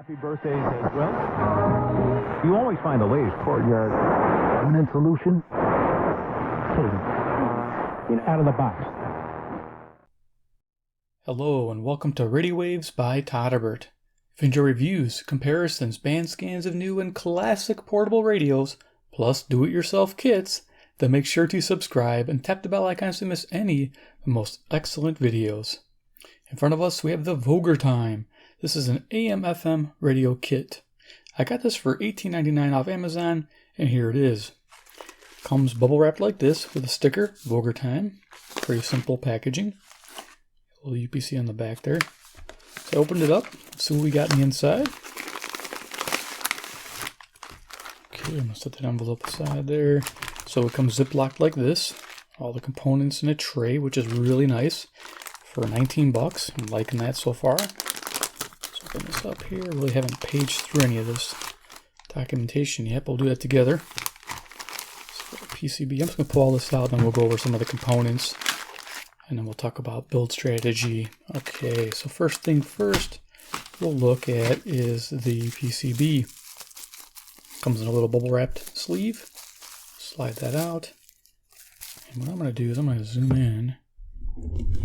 Happy birthdays as well. You always find the latest courtyard permanent solution. Out of the box. Hello and welcome to Radio Waves by Todderbert. If you enjoy reviews, comparisons, band scans of new and classic portable radios, plus do-it-yourself kits, then make sure to subscribe and tap the bell icon to miss any of the most excellent videos. In front of us we have the Vogurtime. This is an AM FM radio kit. I got this for $18.99 off Amazon, and here it is. Comes bubble wrapped like this with a sticker, Vogurtime. Pretty simple packaging. A little UPC on the back there. So I opened it up, see what we got in the inside. Okay, I'm going to set that envelope aside there. So it comes ziplocked like this. All the components in a tray, which is really nice for 19 bucks. I'm liking that so far. Open this up here. Really haven't paged through any of this documentation yet, but we'll do that together. So PCB. I'm just going to pull all this out, and then we'll go over some of the components, and then we'll talk about build strategy. Okay, so first thing first we'll look at is the PCB. Comes in a little bubble wrapped sleeve. Slide that out. And what I'm going to do is I'm going to zoom in,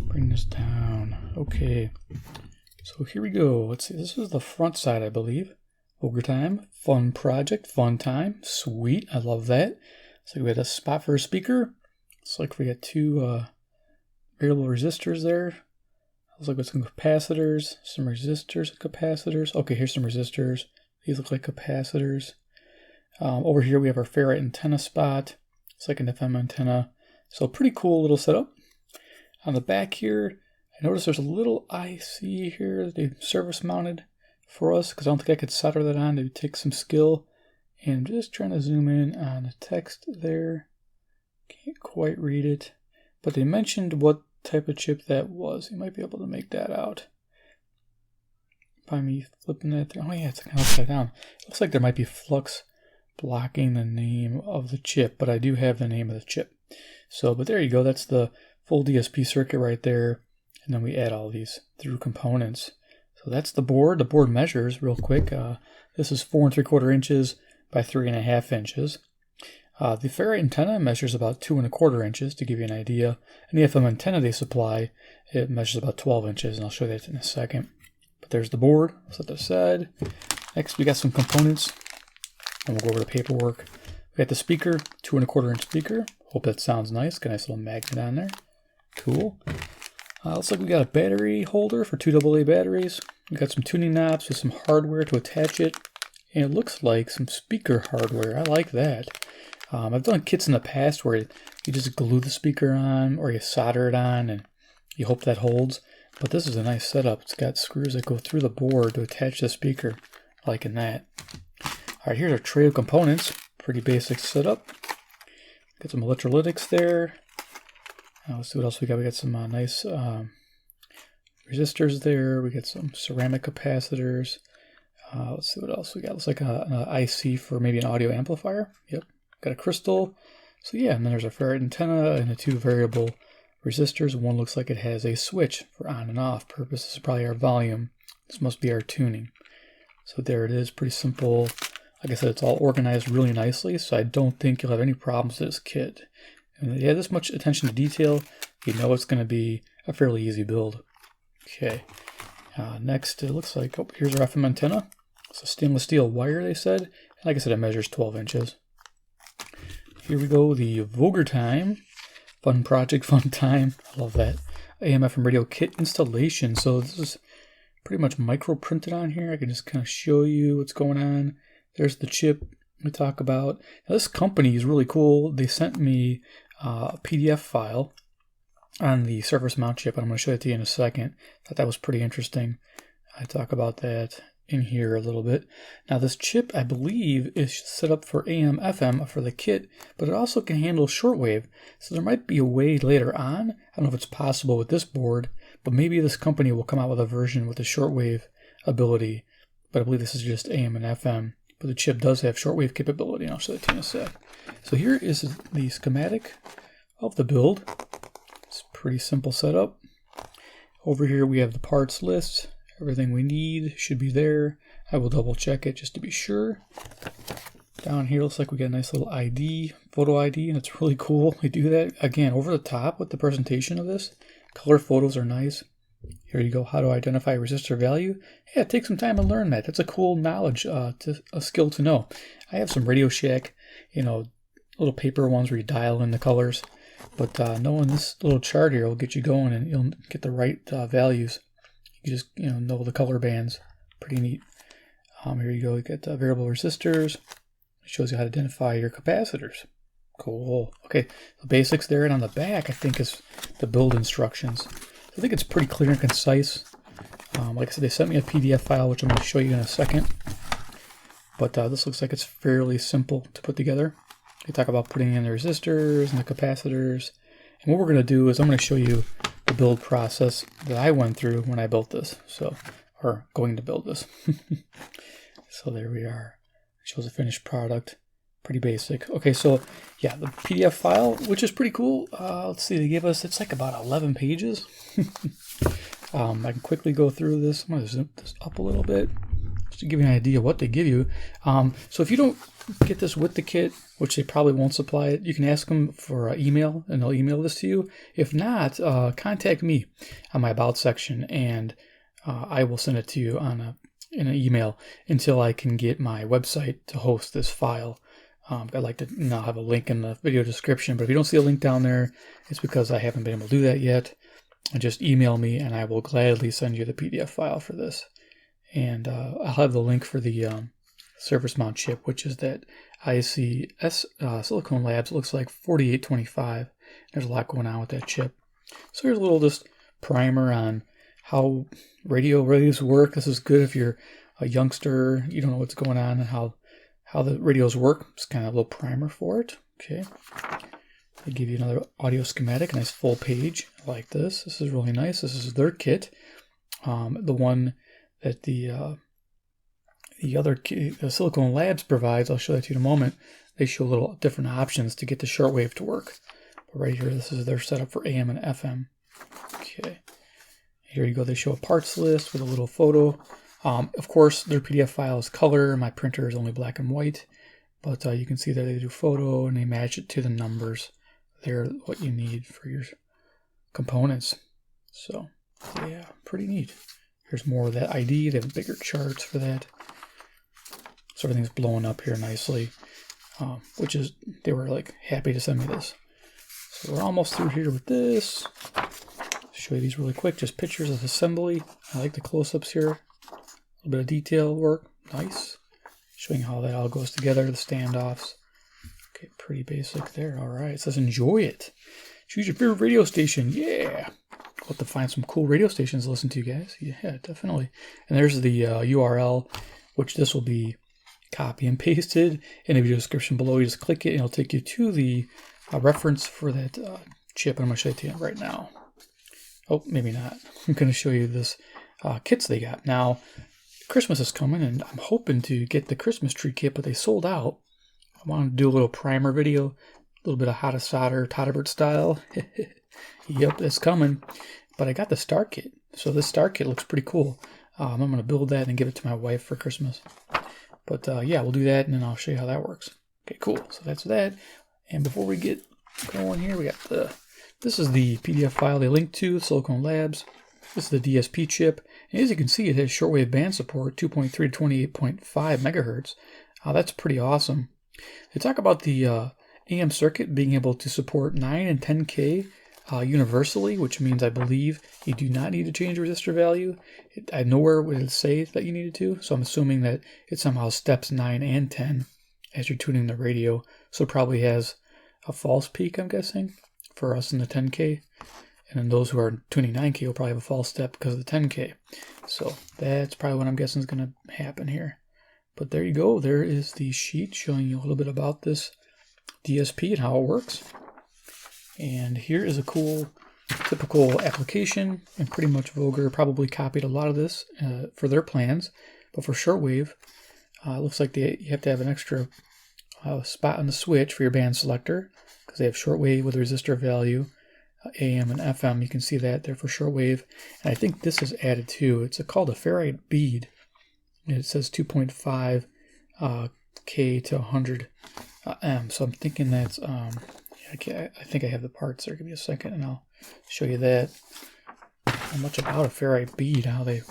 bring this down. Okay. So here we go. Let's see. This is the front side, I believe. Vogurtime, fun project, fun time. Sweet. I love that. So we had a spot for a speaker. Looks like we got two variable resistors there. Looks like with some capacitors, some resistors and capacitors. Okay, here's some resistors. These look like capacitors. Over here we have our ferrite antenna spot. It's like an FM antenna. So pretty cool little setup. On the back here, I notice there's a little IC here that they service mounted for us, because I don't think I could solder that on. It would take some skill. And I'm just trying to zoom in on the text there. Can't quite read it. But they mentioned what type of chip that was. You might be able to make that out by me flipping that through. Oh yeah, it's kind of upside down. It looks like there might be flux blocking the name of the chip, but I do have the name of the chip. So, but there you go. That's the full DSP circuit right there. And then we add all these through components. So that's the board. The board measures real quick. This is 4 3/4 inches by 3.5 inches. The ferrite antenna measures about 2 1/4 inches to give you an idea. And the FM antenna they supply, it measures about 12 inches, and I'll show you that in a second. But there's the board. Set that aside. Next, we got some components, and we'll go over the paperwork. We got the speaker, 2 1/4 inch speaker. Hope that sounds nice. Got a nice little magnet on there. Cool. Looks like we got a battery holder for 2 AA batteries. We got some tuning knobs with some hardware to attach it. And it looks like some speaker hardware. I like that. I've done kits in the past where you just glue the speaker on or you solder it on and you hope that holds. But this is a nice setup. It's got screws that go through the board to attach the speaker. Liking that. Alright, here's our tray of components. Pretty basic setup. Got some electrolytics there. Let's see what else we got. We got some nice resistors there. We got some ceramic capacitors. Let's see what else we got. Looks like an IC for maybe an audio amplifier. Yep. Got a crystal. So yeah, and then there's a ferrite antenna and the 2 variable resistors. One looks like it has a switch for on and off purpose. This is probably our volume. This must be our tuning. So there it is. Pretty simple. Like I said, it's all organized really nicely, so I don't think you'll have any problems with this kit. And if you have this much attention to detail, you know it's going to be a fairly easy build. Okay. Next, it looks like, oh, here's our FM antenna. It's a stainless steel wire, they said. And like I said, it measures 12 inches. Here we go, the Vogurtime. Fun project, fun time. I love that. AM FM radio kit installation. So this is pretty much micro printed on here. I can just kind of show you what's going on. There's the chip we talk about. Now, this company is really cool. They sent me a PDF file on the surface mount chip, and I'm going to show it to you in a second. Thought that was pretty interesting. I talk about that in here a little bit. Now this chip, I believe, is set up for AM FM for the kit, but it also can handle shortwave. So there might be a way later on, I don't know if it's possible with this board, but maybe this company will come out with a version with the shortwave ability. But I believe this is just AM and FM. But the chip does have shortwave capability, and I'll show that to you in a sec. So here is the schematic of the build. It's a pretty simple setup. Over here we have the parts list. Everything we need should be there. I will double check it just to be sure. Down here looks like we got a nice little ID, photo ID, and it's really cool. We do that, again, over the top with the presentation of this. Color photos are nice. Here you go, how to identify resistor value. Yeah, take some time to learn that. That's a cool knowledge, a skill to know. I have some Radio Shack, you know, little paper ones where you dial in the colors. But knowing this little chart here will get you going, and you'll get the right values. You just know the color bands. Pretty neat. Here you go. You get variable resistors. It shows you how to identify your capacitors. Cool. Okay, the basics there, and on the back I think is the build instructions. I think it's pretty clear and concise. Like I said, they sent me a PDF file, which I'm going to show you in a second. But this looks like it's fairly simple to put together. They talk about putting in the resistors and the capacitors. And what we're going to do is I'm going to show you the build process that I went through when I built this. Or going to build this. So there we are. It shows a finished product. Pretty basic. Okay, so yeah, the PDF file, which is pretty cool. Let's see, they give us, it's like about 11 pages. I can quickly go through this. I'm going to zip this up a little bit just to give you an idea of what they give you. So if you don't get this with the kit, which they probably won't supply it, you can ask them for email and they'll email this to you. If not, contact me on my About section and I will send it to you in an email until I can get my website to host this file. I'd like to now have a link in the video description, but if you don't see a link down there, it's because I haven't been able to do that yet. Just email me and I will gladly send you the PDF file for this. And I'll have the link for the surface mount chip, which is that ICS Silicon Labs. It looks like 4825. There's a lot going on with that chip. So here's a little just primer on how radio relays work. This is good if you're a youngster, you don't know what's going on and how the radios work. It's kind of a little primer for it. Okay. They give you another audio schematic, a nice full page like this. This is really nice. This is their kit. The one that the Silicon Labs provides, I'll show that to you in a moment. They show little different options to get the shortwave to work. But right here, this is their setup for AM and FM. Okay. Here you go. They show a parts list with a little photo. Of course, their PDF file is color. My printer is only black and white. But you can see that they do photo and they match it to the numbers. They're what you need for your components. So, yeah, pretty neat. Here's more of that ID. They have bigger charts for that. So everything's blowing up here nicely. Which is, they were like happy to send me this. So we're almost through here with this. Show you these really quick. Just pictures of assembly. I like the close-ups here. A little bit of detail work. Nice. Showing how that all goes together. The standoffs. Okay, pretty basic there. All right. It says enjoy it. Choose your favorite radio station. Yeah. We'll have to find some cool radio stations to listen to, guys. Yeah, definitely. And there's the URL, which this will be copy and pasted in the video description below. You just click it and it'll take you to the reference for that chip. I'm going to show it to you right now. Oh, maybe not. I'm going to show you this kits they got. Now, Christmas is coming, and I'm hoping to get the Christmas tree kit, but they sold out. I wanted to do a little primer video, a little bit of how to solder, todderbert style. Yep, it's coming. But I got the star kit, so this star kit looks pretty cool. I'm going to build that and give it to my wife for Christmas. But yeah, we'll do that, and then I'll show you how that works. Okay, cool. So that's that. And before we get going here, we got this is the PDF file they linked to, Silicon Labs. This is the DSP chip. And as you can see, it has shortwave band support, 2.3 to 28.5 megahertz. That's pretty awesome. They talk about the AM circuit being able to support 9 and 10K universally, which means I believe you do not need to change resistor value. Nowhere would it say that you needed to, so I'm assuming that it somehow steps 9 and 10 as you're tuning the radio. So it probably has a false peak, I'm guessing, for us in the 10K. And then those who are tuning 9K will probably have a false step because of the 10K. So that's probably what I'm guessing is going to happen here. But there you go. There is the sheet showing you a little bit about this DSP and how it works. And here is a cool, typical application. And pretty much Vogurtime probably copied a lot of this for their plans. But for shortwave, it looks like you have to have an extra spot on the switch for your band selector, because they have shortwave with resistor value, AM and FM. You can see that there for shortwave. And I think this is added too. It's called a ferrite bead, It says 2.5 K to 100 M. So I'm thinking that's, I think I have the parts there. Give me a second and I'll show you that. How much about a ferrite bead, how they,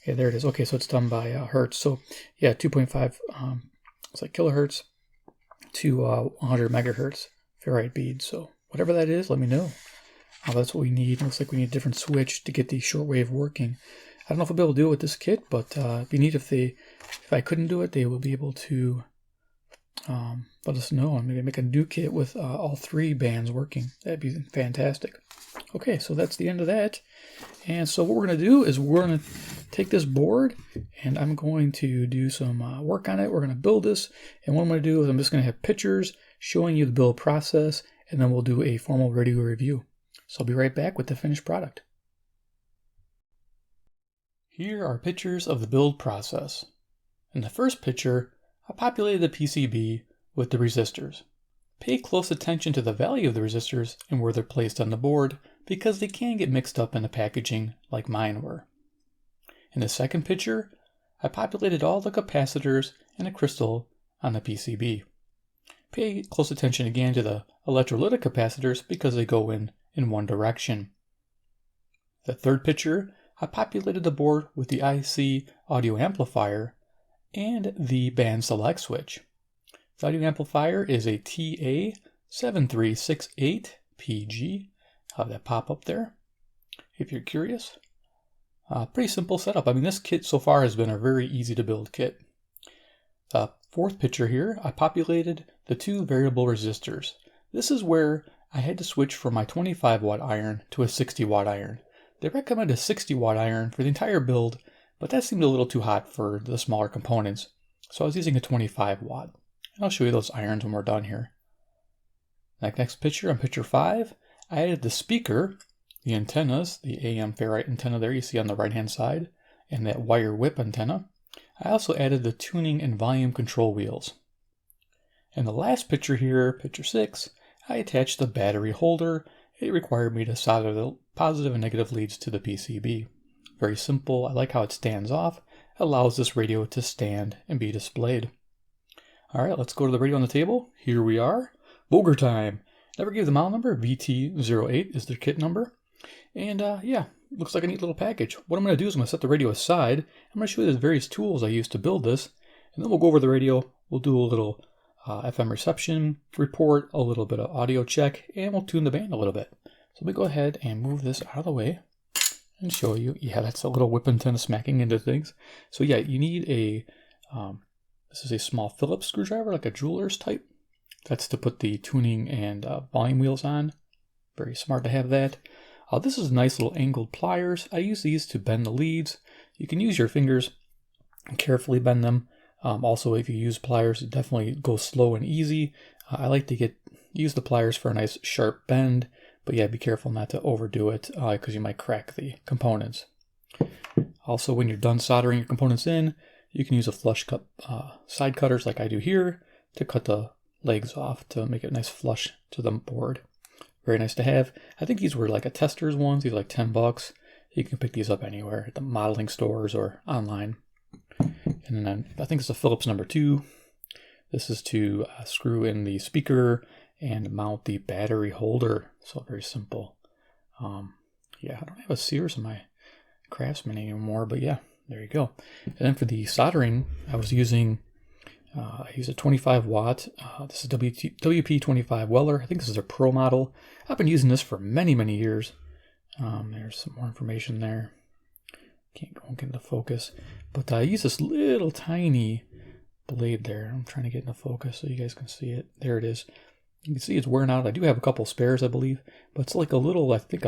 yeah, there it is. Okay, so it's done by hertz. So yeah, 2.5, it's like kilohertz to 100 megahertz ferrite bead. So whatever that is, let me know. That's what we need. It looks like we need a different switch to get the shortwave working. I don't know if I'll be able to do it with this kit, but it'd be neat if I couldn't do it, they will be able to let us know and maybe make a new kit with all 3 bands working. That'd be fantastic. Okay, so that's the end of that. And so what we're going to do is we're going to take this board and I'm going to do some work on it. We're going to build this, and what I'm going to do is I'm just going to have pictures showing you the build process, and then we'll do a formal radio review. So I'll be right back with the finished product. Here are pictures of the build process. In the first picture, I populated the PCB with the resistors. Pay close attention to the value of the resistors and where they're placed on the board, because they can get mixed up in the packaging like mine were. In the second picture, I populated all the capacitors and a crystal on the PCB. Pay close attention again to the electrolytic capacitors because they go in one direction. The third picture, I populated the board with the IC audio amplifier and the band select switch. The audio amplifier is a TA7368PG. I'll have that pop up there if you're curious. Pretty simple setup. I mean, this kit so far has been a very easy to build kit. Fourth picture here, I populated the 2 variable resistors. This is where I had to switch from my 25 watt iron to a 60 watt iron. They recommend a 60 watt iron for the entire build, but that seemed a little too hot for the smaller components. So I was using a 25 watt. And I'll show you those irons when we're done here. Next picture, on picture 5, I added the speaker, the antennas, the AM ferrite antenna there you see on the right hand side, and that wire whip antenna. I also added the tuning and volume control wheels. In the last picture here, picture 6, I attached the battery holder. It required me to solder the positive and negative leads to the PCB. Very simple. I like how it stands off. It allows this radio to stand and be displayed. All right, let's go to the radio on the table. Here we are. Vogurtime. Never gave the model number. VT-08 is the kit number. And yeah, looks like a neat little package. What I'm going to do is I'm going to set the radio aside. I'm going to show you the various tools I used to build this. And then we'll go over the radio. We'll do a little FM reception report, a little bit of audio check, and we'll tune the band a little bit. So let me go ahead and move this out of the way and show you. Yeah, that's a little whip antenna smacking into things. So yeah, you need a, this is a small Phillips screwdriver, like a jeweler's type. That's to put the tuning and volume wheels on. Very smart to have that. This is nice little angled pliers. I use these to bend the leads. You can use your fingers and carefully bend them. Also, if you use pliers, definitely go slow and easy. I like to use the pliers for a nice sharp bend, but yeah, be careful not to overdo it because you might crack the components. Also, when you're done soldering your components in, you can use a flush cut side cutters like I do here to cut the legs off to make it nice flush to the board. Very nice to have. I think these were like a tester's ones. These are like $10. You can pick these up anywhere at the modeling stores or online. And then I think it's a Phillips number 2. This is to screw in the speaker and mount the battery holder. So very simple. Yeah, I don't have a Sears in my Craftsman anymore, but yeah, there you go. And then for the soldering, I was using I use a 25 watt. This is WP25 Weller. I think this is a Pro model. I've been using this for many, many years. There's some more information there. Can't go and get into focus. But I use this little tiny blade there. I'm trying to get into focus so you guys can see it. There it is. You can see it's wearing out. I do have a couple spares, I believe. But it's like a little, I think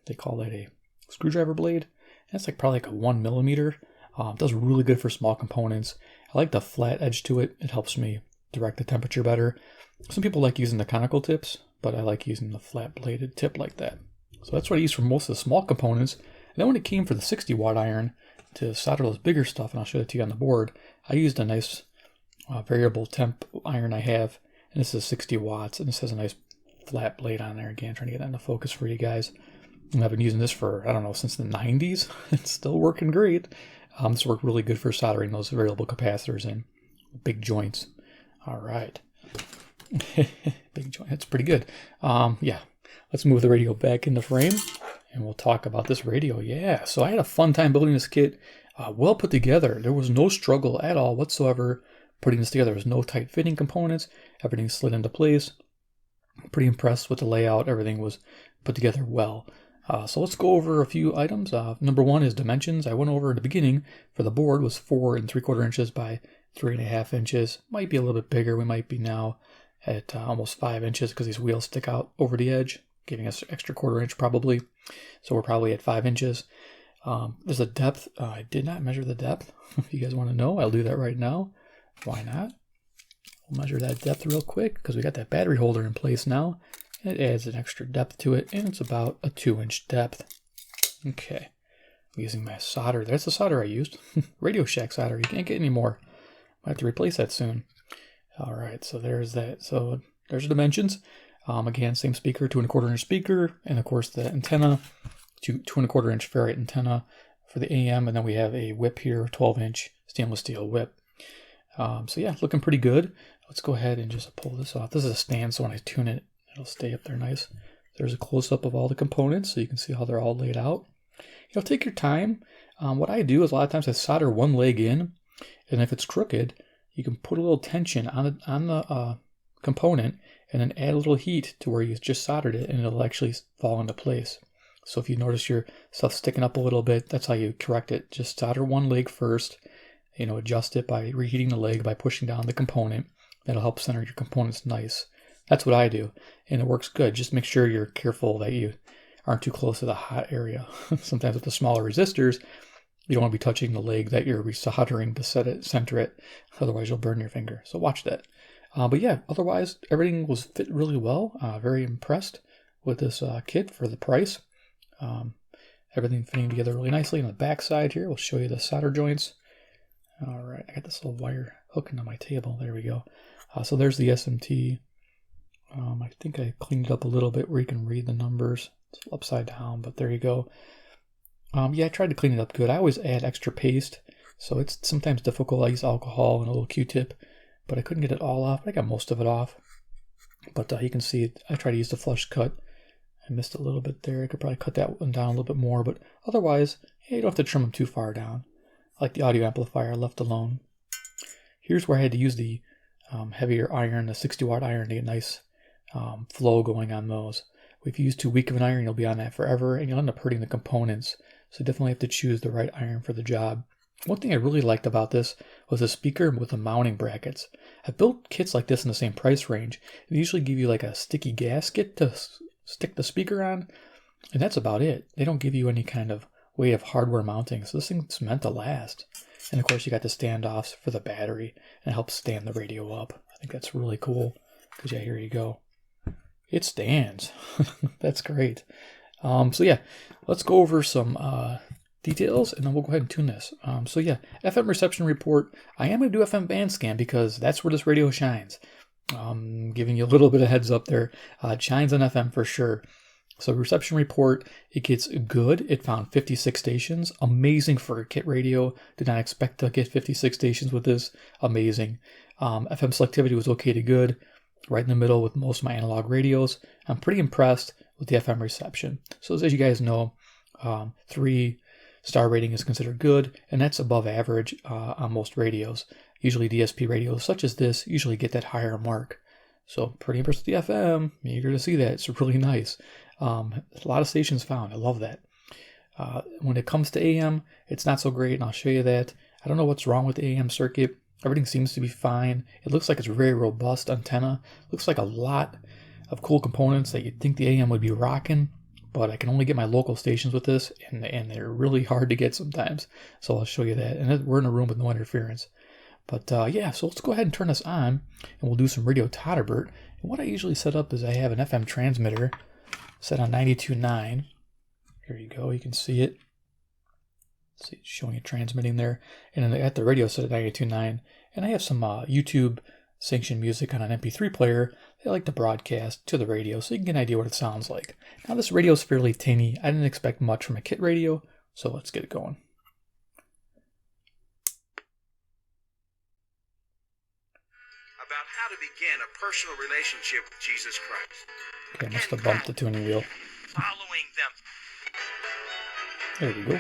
they call that a screwdriver blade. And it's like probably like a 1 millimeter. It does really good for small components. I like the flat edge to it. It helps me direct the temperature better. Some people like using the conical tips, but I like using the flat bladed tip like that. So that's what I use for most of the small components. And then when it came for the 60 watt iron to solder those bigger stuff, and I'll show that to you on the board, I used a nice variable temp iron I have, and this is 60 watts, and this has a nice flat blade on there. Again, trying to get that into focus for you guys. And I've been using this for, I don't know, since the 90s. It's still working great. This worked really good for soldering those variable capacitors in big joints. All right. Big joint. That's pretty good. Yeah. Let's move the radio back into frame and we'll talk about this radio. Yeah. So I had a fun time building this kit. Well put together. There was no struggle at all whatsoever putting this together. There was no tight fitting components. Everything slid into place. Pretty impressed with the layout. Everything was put together well. So let's go over a few items. Number one is dimensions. I went over at the beginning for the board was 4 3/4 inches by 3.5 inches. Might be a little bit bigger. We might be now at almost 5 inches because these wheels stick out over the edge, giving us an extra 1/4 inch probably. So we're probably at 5 inches. There's a depth. I did not measure the depth. If you guys want to know, I'll do that right now. Why not? We'll measure that depth real quick because we got that battery holder in place now. It adds an extra depth to it, and it's about a 2-inch depth. Okay, I'm using my solder. That's the solder I used. Radio Shack solder. You can't get any more. I have to replace that soon. All right, so there's that. So there's the dimensions. Again, same speaker, 2 1/4 inch speaker, and of course the antenna, 2 1/4 inch ferrite antenna for the AM, and then we have a whip here, 12-inch stainless steel whip. So yeah, looking pretty good. Let's go ahead and just pull this off. This is a stand, so when I tune it, it'll stay up there nice. There's a close-up of all the components, so you can see how they're all laid out. Take your time. What I do is a lot of times I solder one leg in, and if it's crooked, you can put a little tension on the component and then add a little heat to where you just soldered it, and it'll actually fall into place. So if you notice your stuff sticking up a little bit, that's how you correct it. Just solder one leg first, adjust it by reheating the leg by pushing down the component. That'll help center your components nice. That's what I do, and it works good. Just make sure you're careful that you aren't too close to the hot area. Sometimes with the smaller resistors, you don't want to be touching the leg that you're resoldering to center it. Otherwise, you'll burn your finger. So watch that. But yeah, otherwise, everything was fit really well. Very impressed with this kit for the price. Everything fitting together really nicely. On the back side here, we'll show you the solder joints. All right, I got this little wire hooking on my table. There we go. So there's the SMT. I think I cleaned it up a little bit where you can read the numbers. It's upside down, but there you go. Yeah, I tried to clean it up good. I always add extra paste, so it's sometimes difficult. I use alcohol and a little Q-tip, but I couldn't get it all off. I got most of it off, but you can see it. I tried to use the flush cut. I missed a little bit there. I could probably cut that one down a little bit more, but otherwise, you don't have to trim them too far down. I like the audio amplifier left alone. Here's where I had to use the heavier iron, the 60-watt iron, to get nice flow going on those. If you use too weak of an iron, you'll be on that forever, and you'll end up hurting the components. So definitely have to choose the right iron for the job. One thing I really liked about this was the speaker with the mounting brackets. I've built kits like this in the same price range. They usually give you like a sticky gasket to stick the speaker on, and that's about it. They don't give you any kind of way of hardware mounting, so this thing's meant to last. And of course, you got the standoffs for the battery, and it helps stand the radio up. I think that's really cool, because yeah, here you go. It stands. That's great. So yeah, let's go over some details, and then we'll go ahead and tune this. So yeah, FM reception report. I am going to do FM band scan because that's where this radio shines. Giving you a little bit of heads up there. It shines on FM for sure. So reception report, it gets good. It found 56 stations. Amazing for a kit radio. Did not expect to get 56 stations with this. Amazing. FM selectivity was okay to good. Right in the middle with most of my analog radios. I'm pretty impressed with the FM reception. So as you guys know, 3-star rating is considered good, and that's above average on most radios. Usually DSP radios such as this usually get that higher mark. So pretty impressed with the FM. Eager to see that. It's really nice. A lot of stations found. I love that. When it comes to AM, it's not so great, and I'll show you that. I don't know what's wrong with the AM circuit. Everything seems to be fine. It looks like it's a very robust antenna. Looks like a lot of cool components that you'd think the AM would be rocking, but I can only get my local stations with this, and they're really hard to get sometimes. So I'll show you that. And we're in a room with no interference. But yeah, so let's go ahead and turn this on, and we'll do some radio todderbert. And what I usually set up is I have an FM transmitter set on 92.9. Here you go. You can see it. See, it's showing it transmitting there. And then I got the radio set at 92.9. And I have some YouTube sanctioned music on an MP3 player. They like to broadcast to the radio so you can get an idea what it sounds like. Now this radio is fairly tiny. I didn't expect much from a kit radio, so let's get it going. about how to begin a personal relationship with Jesus Christ. Okay, I must have bumped the tuning wheel. Following them. There we go.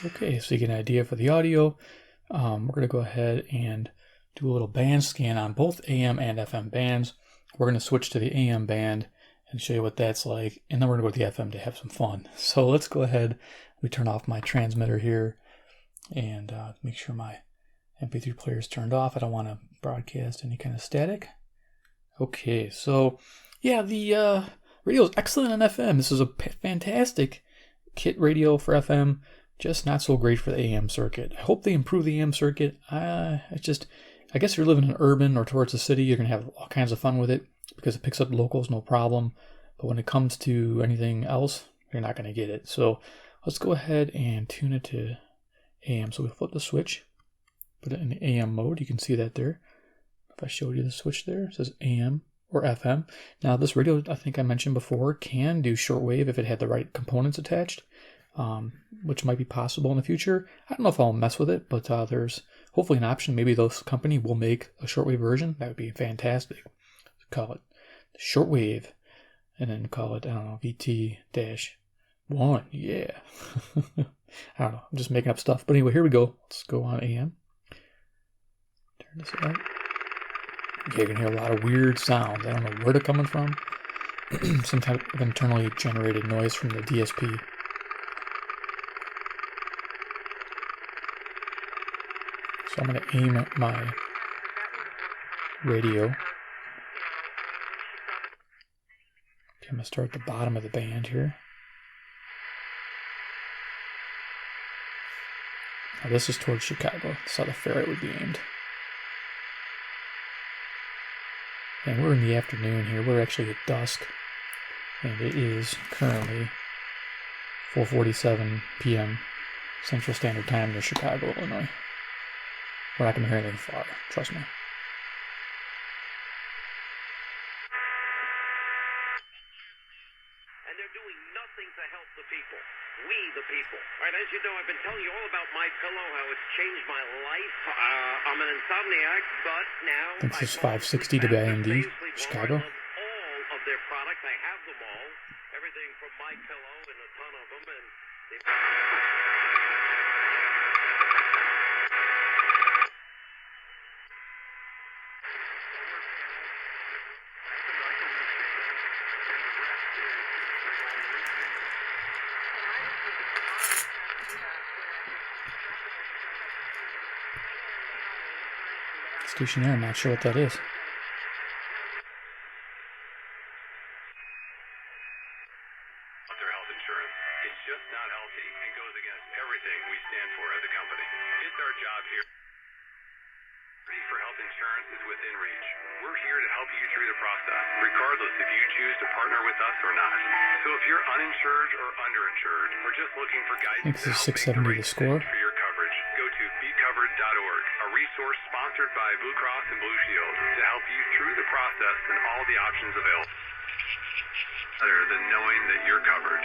Okay, so you get an idea for the audio. We're going to go ahead and do a little band scan on both AM and FM bands. We're going to switch to the AM band and show you what that's like, and then we're going to go to the FM to have some fun. So let's go ahead. We turn off my transmitter here and make sure my MP3 player is turned off. I don't want to broadcast any kind of static. Okay, so yeah, the radio is excellent on FM. This is a fantastic kit radio for FM. Just not so great for the AM circuit. I hope they improve the AM circuit. I guess if you're living in urban or towards the city, you're going to have all kinds of fun with it because it picks up locals, no problem. But when it comes to anything else, you're not going to get it. So let's go ahead and tune it to AM. So we flip the switch, put it in the AM mode. You can see that there. If I showed you the switch there, it says AM or FM. Now this radio, I think I mentioned before, can do shortwave if it had the right components attached. Which might be possible in the future. I don't know if I'll mess with it, but there's hopefully an option. Maybe those company will make a shortwave version. That would be fantastic. Call it shortwave, and then call it, I don't know, VT-1. Yeah. I don't know. I'm just making up stuff. But anyway, here we go. Let's go on AM. Turn this up. Yeah, you're going to hear a lot of weird sounds. I don't know where they're coming from. Some type of internally generated noise from the DSP. So I'm going to aim at my radio. Okay, I'm going to start at the bottom of the band here. Now this is towards Chicago. That's how the ferret would be aimed. And we're in the afternoon here. We're actually at dusk. And it is currently 4:47 p.m. Central Standard Time near Chicago, Illinois. We're not going to hear anything far, trust me. And they're doing nothing to help the people. We, the people. Right, as you know, I've been telling you all about My Pillow, how it's changed my life. I'm an insomniac, but now... I think this is 560 WIMD, Chicago. I love all of their products. I have them all. Everything from My Pillow and a ton of them. And Station there, I'm not sure what that is. Their health insurance. It's just not healthy and goes against everything we stand for as a company. It's our job here. For health insurance is within reach. We're here to help you through the process, regardless if you choose to partner with us or not. So if you're uninsured or underinsured, or just looking for guidance, I think this is 670 to score. For your coverage, go to becovered.org, a resource sponsored by Blue Cross and Blue Shield to help you through the process and all the options available. Other than knowing that you're covered.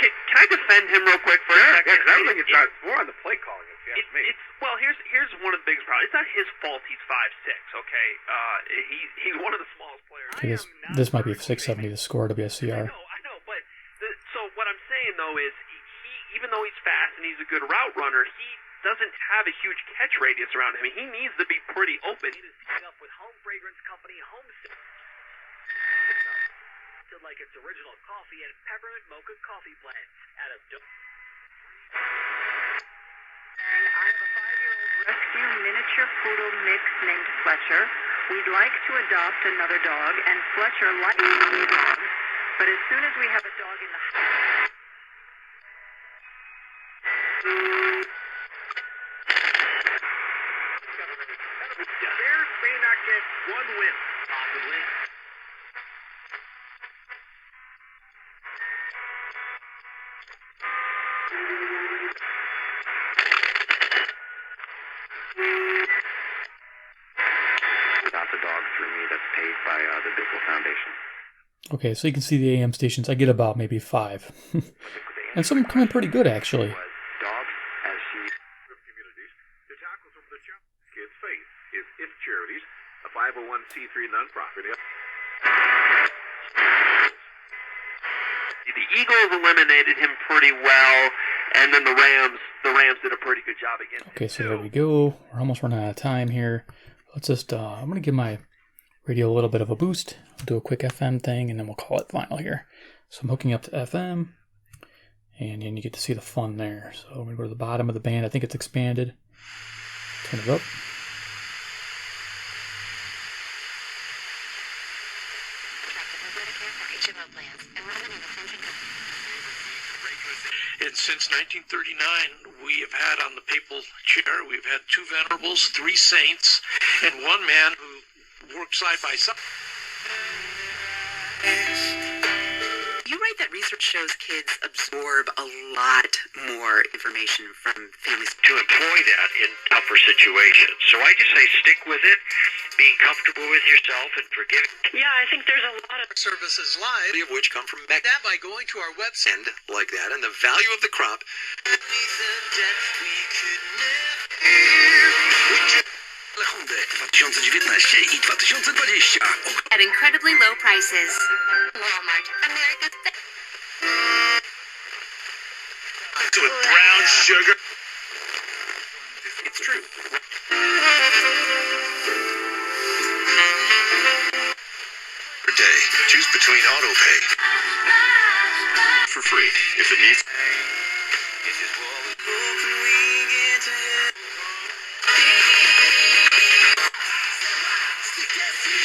Can I defend him real quick for a second? Yeah, because I don't think it's more on the play calling, if you ask me. Well, here's one of the biggest problems. It's not his fault he's 5'6", okay? He's one of the smallest players. Okay, this might be 670 to score WSCR. I know, but so what I'm saying though is he even though he's fast and he's a good route runner, he doesn't have a huge catch radius around him. He needs to be pretty open. He needs to team up with Home Fragrance Company, like its original coffee and peppermint mocha coffee blends out of I have a 5-year-old rescue miniature poodle mix named Fletcher. We'd like to adopt another dog, and Fletcher likes dogs, but as soon as we have a dog in the house... Bears may not get one win, possibly. Adopt a dog through me that's paid by the Bickle Foundation. Okay, so you can see the AM stations. I get about maybe 5. And some come in pretty good, actually. Dogs as she... communities to tackle some of the challenges kids face is If Charities, a 501c3 nonprofit. The Eagles eliminated him pretty well, and then the Rams did a pretty good job against him. Okay, so there we go. We're almost running out of time here. Let's just, I'm going to give my radio a little bit of a boost. I'll do a quick FM thing, and then we'll call it final here. So I'm hooking up to FM, and then you get to see the fun there. So I'm going to go to the bottom of the band. I think it's expanded. Turn it up. And since 1939, we have had on the papal chair, we've had 2 venerables, 3 saints, and 1 man who worked side by side. You write that research shows kids absorb a lot more information from families. To employ that in tougher situations. So I just say stick with it, being comfortable with yourself and forgiving. Yeah, I think there's a lot of Services live, of which come from back that by going to our website like that, and the value of the crop. at incredibly low prices. Walmart, America's best. With brown sugar. It's true. Per day, choose between auto pay for free if it needs.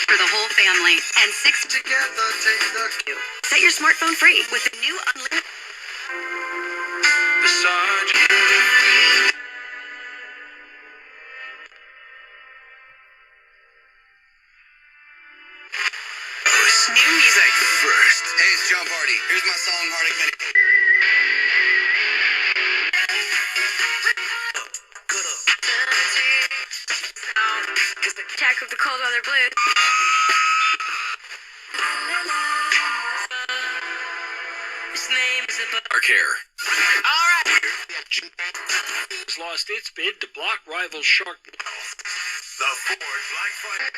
For the whole family and 6 Together, take the Set your smartphone free with the new unlimited. New music First. Hey, it's John Party. Here's my song, Heartache Minute. knows why they're blue. His name is Our care. All right. Has lost its bid to block rival Shark. The Ford Black Friday.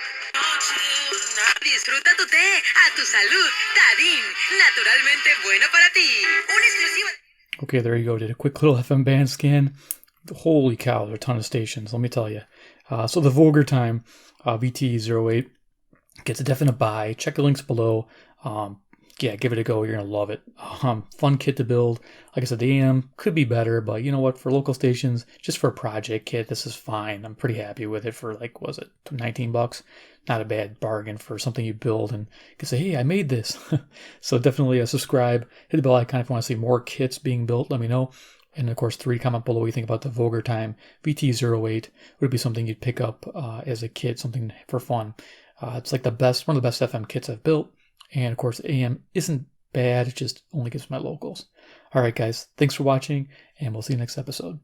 Disfruta tu té a tu salud. Tadín, naturalmente bueno para ti. Un exclusivo. Okay, there you go. Did a quick little FM band scan. Holy cow, there are a ton of stations, let me tell you. So the Vogurtime VT-08 gets a definite buy. Check the links below. Yeah, give it a go. You're going to love it. Fun kit to build. Like I said, the AM could be better, but you know what? For local stations, just for a project kit, this is fine. I'm pretty happy with it for, like, was it $19? Not a bad bargain for something you build and you can say, hey, I made this. So definitely subscribe. Hit the bell icon if you want to see more kits being built. Let me know. And of course, comment below what you think about the Vogurtime VT-08. Would it be something you'd pick up as a kit, something for fun? It's like one of the best FM kits I've built. And of course, AM isn't bad. It just only gives my locals. All right, guys. Thanks for watching, and we'll see you next episode.